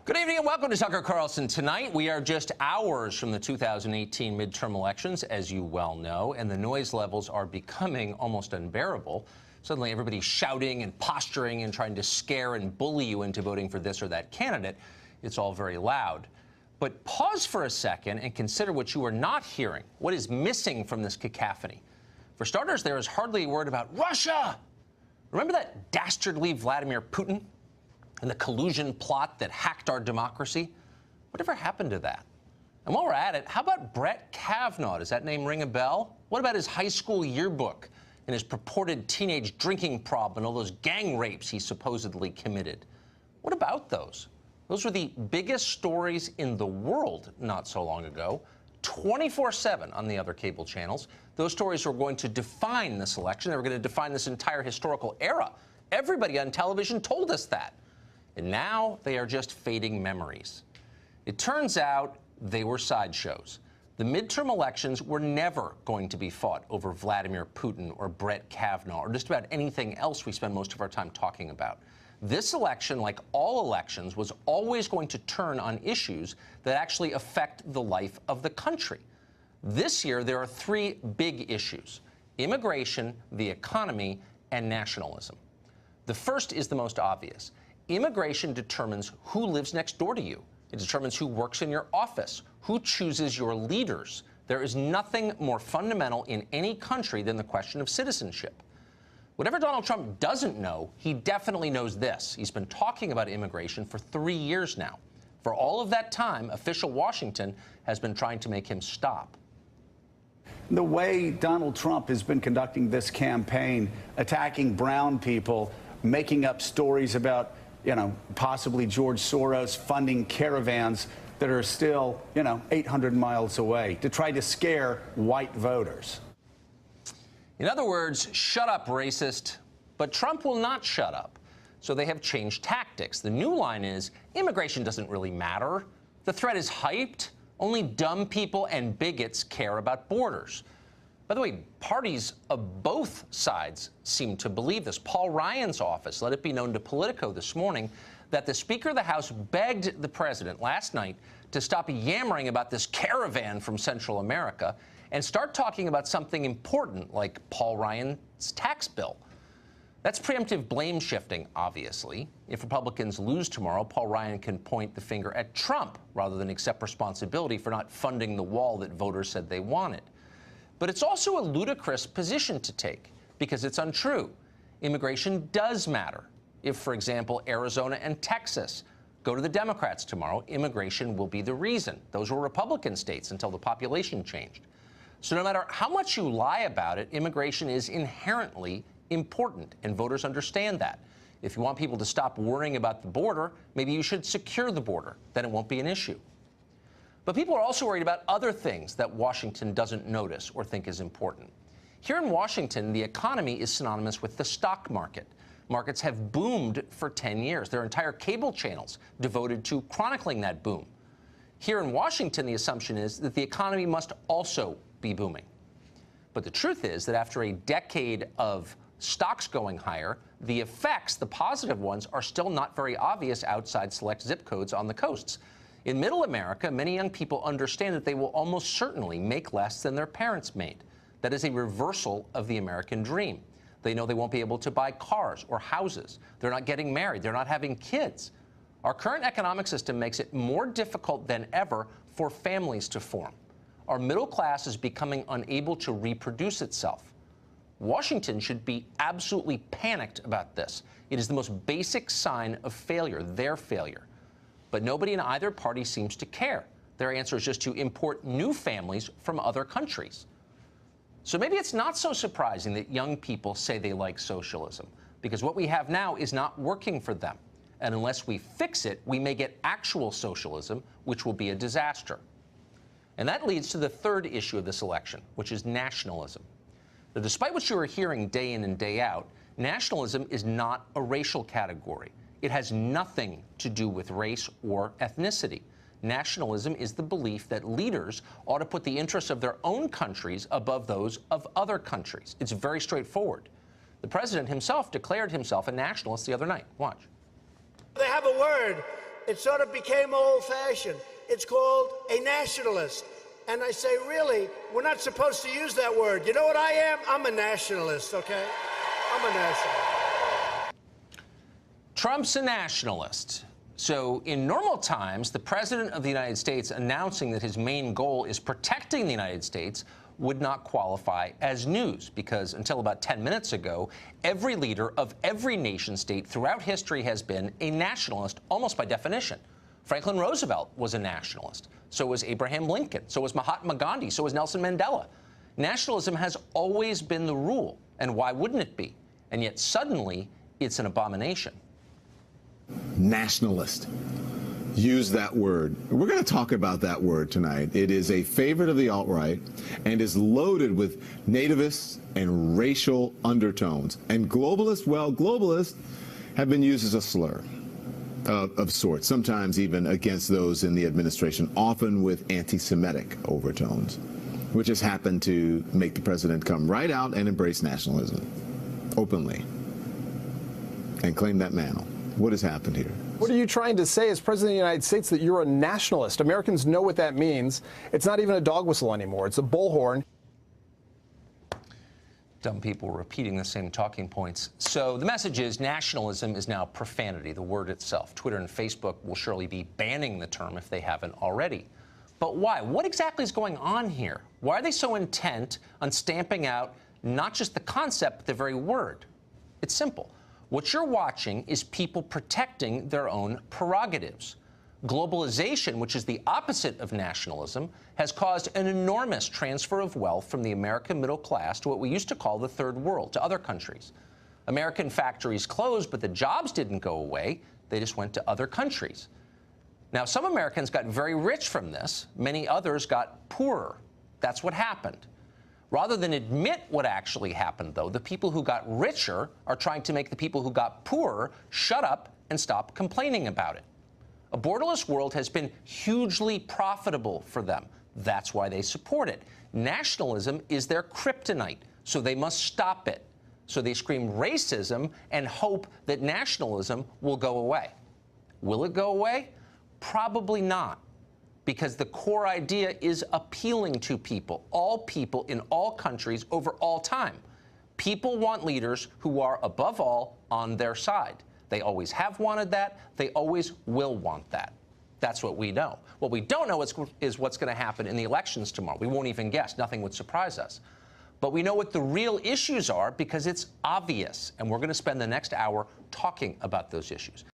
Good evening and welcome to Tucker Carlson. Tonight, we are just hours from the 2018 midterm elections, as you well know, and the noise levels are becoming almost unbearable. Suddenly, everybody's shouting and posturing and trying to scare and bully you into voting for this or that candidate. It's all very loud. But pause for a second and consider what you are not hearing, what is missing from this cacophony. For starters, there is hardly a word about Russia. Remember that dastardly Vladimir Putin and the collusion plot that hacked our democracy? Whatever happened to that? And while we're at it, how about Brett Kavanaugh? Does that name ring a bell? What about his high school yearbook and his purported teenage drinking problem and all those gang rapes he supposedly committed? What about those? Those were the biggest stories in the world not so long ago, 24/7 on the other cable channels. Those stories were going to define this election. They were going to define this entire historical era. Everybody on television told us that. And now they are just fading memories. It turns out they were sideshows. The midterm elections were never going to be fought over Vladimir Putin or Brett Kavanaugh or just about anything else we spend most of our time talking about. This election, like all elections, was always going to turn on issues that actually affect the life of the country. This year, there are three big issues: immigration, the economy, and nationalism. The first is the most obvious. Immigration determines who lives next door to you. It determines who works in your office, who chooses your leaders. There is nothing more fundamental in any country than the question of citizenship. Whatever Donald Trump doesn't know, he definitely knows this. He's been talking about immigration for 3 years now. For all of that time, official Washington has been trying to make him stop. The way Donald Trump has been conducting this campaign, attacking brown people, making up stories about possibly George Soros funding caravans that are still, 800 miles away to try to scare white voters. In other words, shut up, racist. But Trump will not shut up. So they have changed tactics. The new line is, immigration doesn't really matter. The threat is hyped. Only dumb people and bigots care about borders. By the way, parties of both sides seem to believe this. Paul Ryan's office let it be known to Politico this morning that the Speaker of the House begged the president last night to stop yammering about this caravan from Central America and start talking about something important like Paul Ryan's tax bill. That's preemptive blame shifting, obviously. If Republicans lose tomorrow, Paul Ryan can point the finger at Trump rather than accept responsibility for not funding the wall that voters said they wanted. But it's also a ludicrous position to take because it's untrue. Immigration does matter. If, for example, Arizona and Texas go to the Democrats tomorrow, immigration will be the reason. Those were Republican states until the population changed. So no matter how much you lie about it, immigration is inherently important, and voters understand that. If you want people to stop worrying about the border, maybe you should secure the border. Then it won't be an issue. But people are also worried about other things that Washington doesn't notice or think is important. Here in Washington, the economy is synonymous with the stock market. Markets have boomed for 10 years. There are entire cable channels devoted to chronicling that boom. Here in Washington, the assumption is that the economy must also be booming. But the truth is that after a decade of stocks going higher, the effects, the positive ones, are still not very obvious outside select zip codes on the coasts. In Middle America, many young people understand that they will almost certainly make less than their parents made. That is a reversal of the American dream. They know they won't be able to buy cars or houses. They're not getting married. They're not having kids. Our current economic system makes it more difficult than ever for families to form. Our middle class is becoming unable to reproduce itself. Washington should be absolutely panicked about this. It is the most basic sign of failure, their failure. But nobody in either party seems to care. Their answer is just to import new families from other countries. So maybe it's not so surprising that young people say they like socialism, because what we have now is not working for them. And unless we fix it, we may get actual socialism, which will be a disaster. And that leads to the third issue of this election, which is nationalism. Now, despite what you are hearing day in and day out, nationalism is not a racial category. It has nothing to do with race or ethnicity. Nationalism is the belief that leaders ought to put the interests of their own countries above those of other countries. It's very straightforward. The president himself declared himself a nationalist the other night. Watch. They have a word It sort of became old-fashioned. It's called a nationalist. And I say, really, we're not supposed to use that word. You know what I am? I'm a nationalist, okay? I'm a nationalist. Trump's a nationalist. So in normal times, the President of the United States announcing that his main goal is protecting the United States would not qualify as news, because until about 10 minutes ago, every leader of every nation state throughout history has been a nationalist, almost by definition. Franklin Roosevelt was a nationalist. So was Abraham Lincoln. So was Mahatma Gandhi. So was Nelson Mandela. Nationalism has always been the rule. And why wouldn't it be? And yet suddenly, it's an abomination. Nationalist. Use that word. We're going to talk about that word tonight. It is a favorite of the alt-right and is loaded with nativist and racial undertones. And globalists, well, globalists have been used as a slur of sorts, sometimes even against those in the administration, often with anti-Semitic overtones, which has happened to make the president come right out and embrace nationalism openly and claim that mantle. What has happened here? What are you trying to say as President of the United States, that you're a nationalist? Americans know what that means. It's not even a dog whistle anymore. It's a bullhorn. Dumb people repeating the same talking points. So the message is nationalism is now profanity, the word itself. Twitter and Facebook will surely be banning the term if they haven't already. But why? What exactly is going on here? Why are they so intent on stamping out not just the concept, but the very word? It's simple. What you're watching is people protecting their own prerogatives. Globalization, which is the opposite of nationalism, has caused an enormous transfer of wealth from the American middle class to what we used to call the third world, to other countries. American factories closed, but the jobs didn't go away. They just went to other countries. Now, some Americans got very rich from this. Many others got poorer. That's what happened. Rather than admit what actually happened, though, the people who got richer are trying to make the people who got poorer shut up and stop complaining about it. A borderless world has been hugely profitable for them. That's why they support it. Nationalism is their kryptonite, so they must stop it. So they scream racism and hope that nationalism will go away. Will it go away? Probably not. Because the core idea is appealing to people in all countries over all time. People want leaders who are, above all, on their side. They always have wanted that. They always will want that. That's what we know. What we don't know is what's going to happen in the elections tomorrow. We won't even guess. Nothing would surprise us. But we know what the real issues are because it's obvious. And we're going to spend the next hour talking about those issues.